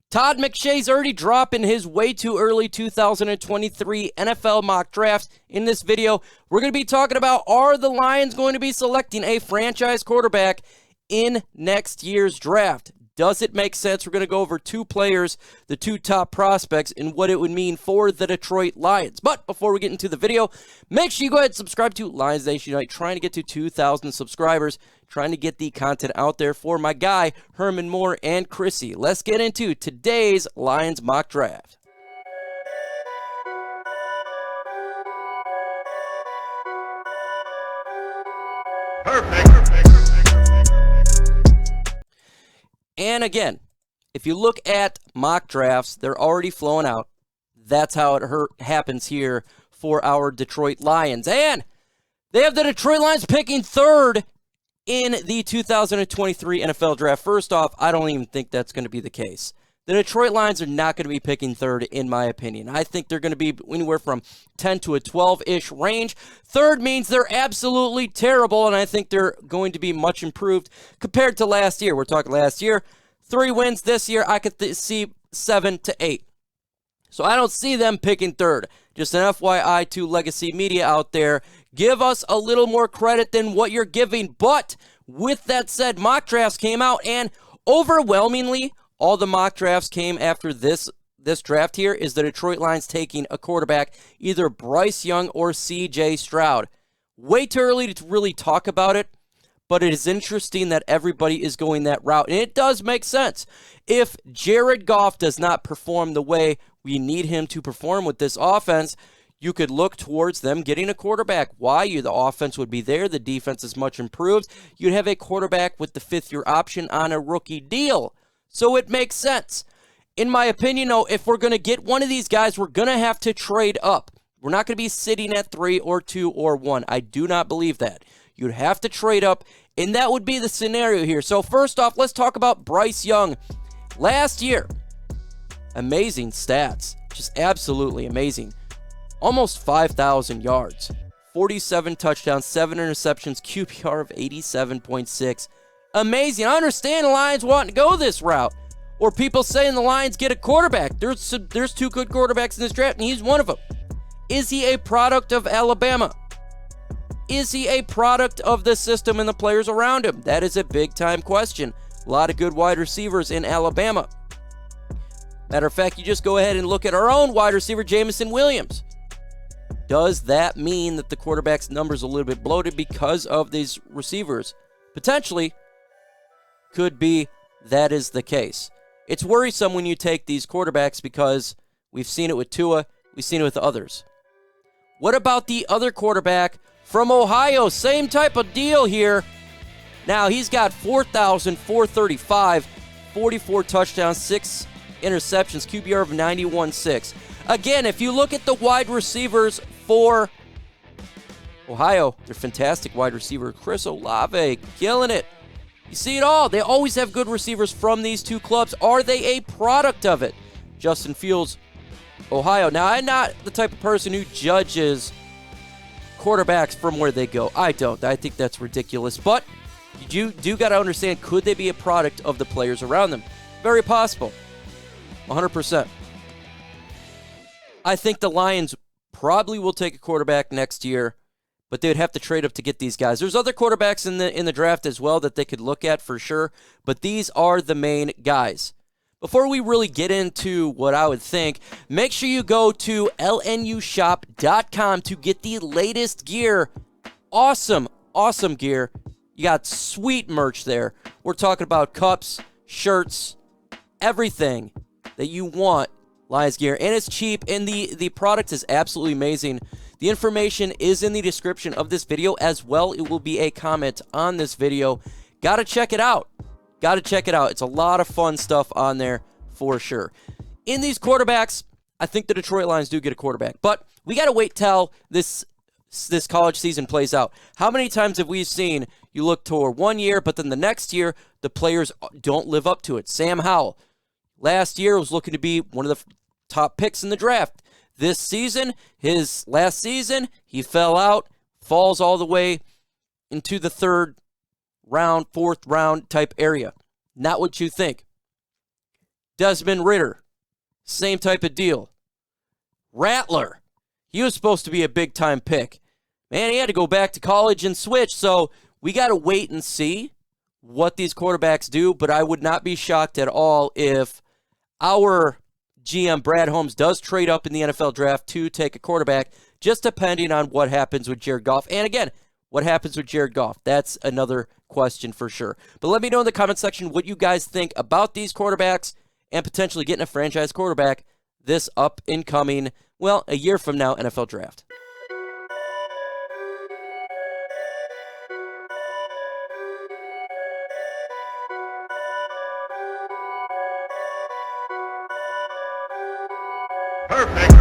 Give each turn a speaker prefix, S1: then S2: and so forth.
S1: Todd McShay's already dropping his way too early 2023 NFL mock drafts. In this video, we're going to be talking about, are the Lions going to be selecting a franchise quarterback in next year's draft? Does it make sense? We're going to go over two players, the two top prospects, and what it would mean for the Detroit Lions. But before we get into the video, make sure you go ahead and subscribe to Lions Nation Unite, trying to get to 2,000 subscribers, trying to get the content out there for my guy, Herman Moore and Chrissy. Let's get into today's Lions mock draft.
S2: Perfect.
S1: And again, if you look at mock drafts, they're already flowing out. That's how it happens here for our Detroit Lions. And they have the Detroit Lions picking third in the 2023 NFL Draft. First off, I don't even think that's going to be the case. The Detroit Lions are not going to be picking third, in my opinion. I think they're going to be anywhere from 10 to a 12-ish range. Third means they're absolutely terrible, and I think they're going to be much improved compared to last year. We're talking last year, 3 wins. This year, I could see 7 to 8. So I don't see them picking third. Just an FYI to Legacy Media out there. Give us a little more credit than what you're giving. But with that said, mock drafts came out, and overwhelmingly, all the mock drafts came after this draft here is the Detroit Lions taking a quarterback, either Bryce Young or CJ Stroud. Way too early to really talk about it, but it is interesting that everybody is going that route. And it does make sense. If Jared Goff does not perform the way we need him to perform with this offense, you could look towards them getting a quarterback. Why? The offense would be there. The defense is much improved. You'd have a quarterback with the fifth-year option on a rookie deal. So it makes sense. In my opinion, though, if we're going to get one of these guys, we're going to have to trade up. We're not going to be sitting at 3 or 2 or 1. I do not believe that. You'd have to trade up, and that would be the scenario here. So first off, let's talk about Bryce Young. Last year, amazing stats. Just absolutely amazing. Almost 5,000 yards. 47 touchdowns, 7 interceptions, QBR of 87.6. Amazing. I understand the Lions wanting to go this route. Or people saying the Lions get a quarterback. There's 2 good quarterbacks in this draft, and he's one of them. Is he a product of Alabama? Is he a product of the system and the players around him? That is a big-time question. A lot of good wide receivers in Alabama. Matter of fact, you just go ahead and look at our own wide receiver, Jameson Williams. Does that mean that the quarterback's number's a little bit bloated because of these receivers? Potentially. Could be that is the case. It's worrisome when you take these quarterbacks because we've seen it with Tua, we've seen it with others. What about the other quarterback from Ohio? Same type of deal here. Now, he's got 4,435, 44 touchdowns, 6 interceptions, QBR of 91.6. Again, if you look at the wide receivers for Ohio, they're fantastic wide receiver. Chris Olave, killing it. You see it all. They always have good receivers from these two clubs. Are they a product of it? Justin Fields, Ohio. Now, I'm not the type of person who judges quarterbacks from where they go. I don't. I think that's ridiculous. But you do got to understand, could they be a product of the players around them? Very possible. 100%. I think the Lions probably will take a quarterback next year, but they would have to trade up to get these guys. There's other quarterbacks in the draft as well that they could look at for sure, but these are the main guys. Before we really get into what I would think, make sure you go to LNUshop.com to get the latest gear. Awesome, awesome gear. You got sweet merch there. We're talking about cups, shirts, everything that you want. Lions gear, and it's cheap, and the product is absolutely amazing. The information is in the description of this video as well. It will be a comment on this video. Gotta check it out. Gotta check it out. It's a lot of fun stuff on there for sure. In these quarterbacks, I think the Detroit Lions do get a quarterback, but we gotta wait till this college season plays out. How many times have we seen you look toward 1 year, but then the next year the players don't live up to it? Sam Howell last year was looking to be one of the top picks in the draft. This season, his last season, he fell out, falls all the way into the 3rd round, 4th round type area. Not what you think. Desmond Ridder, same type of deal. Rattler, he was supposed to be a big-time pick. Man, he had to go back to college and switch, so we got to wait and see what these quarterbacks do, but I would not be shocked at all if our GM, Brad Holmes, does trade up in the NFL draft to take a quarterback, just depending on what happens with Jared Goff. And again, what happens with Jared Goff? That's another question for sure. But let me know in the comment section what you guys think about these quarterbacks and potentially getting a franchise quarterback this up-and-coming, well, a year from now, NFL draft.
S2: Perfect.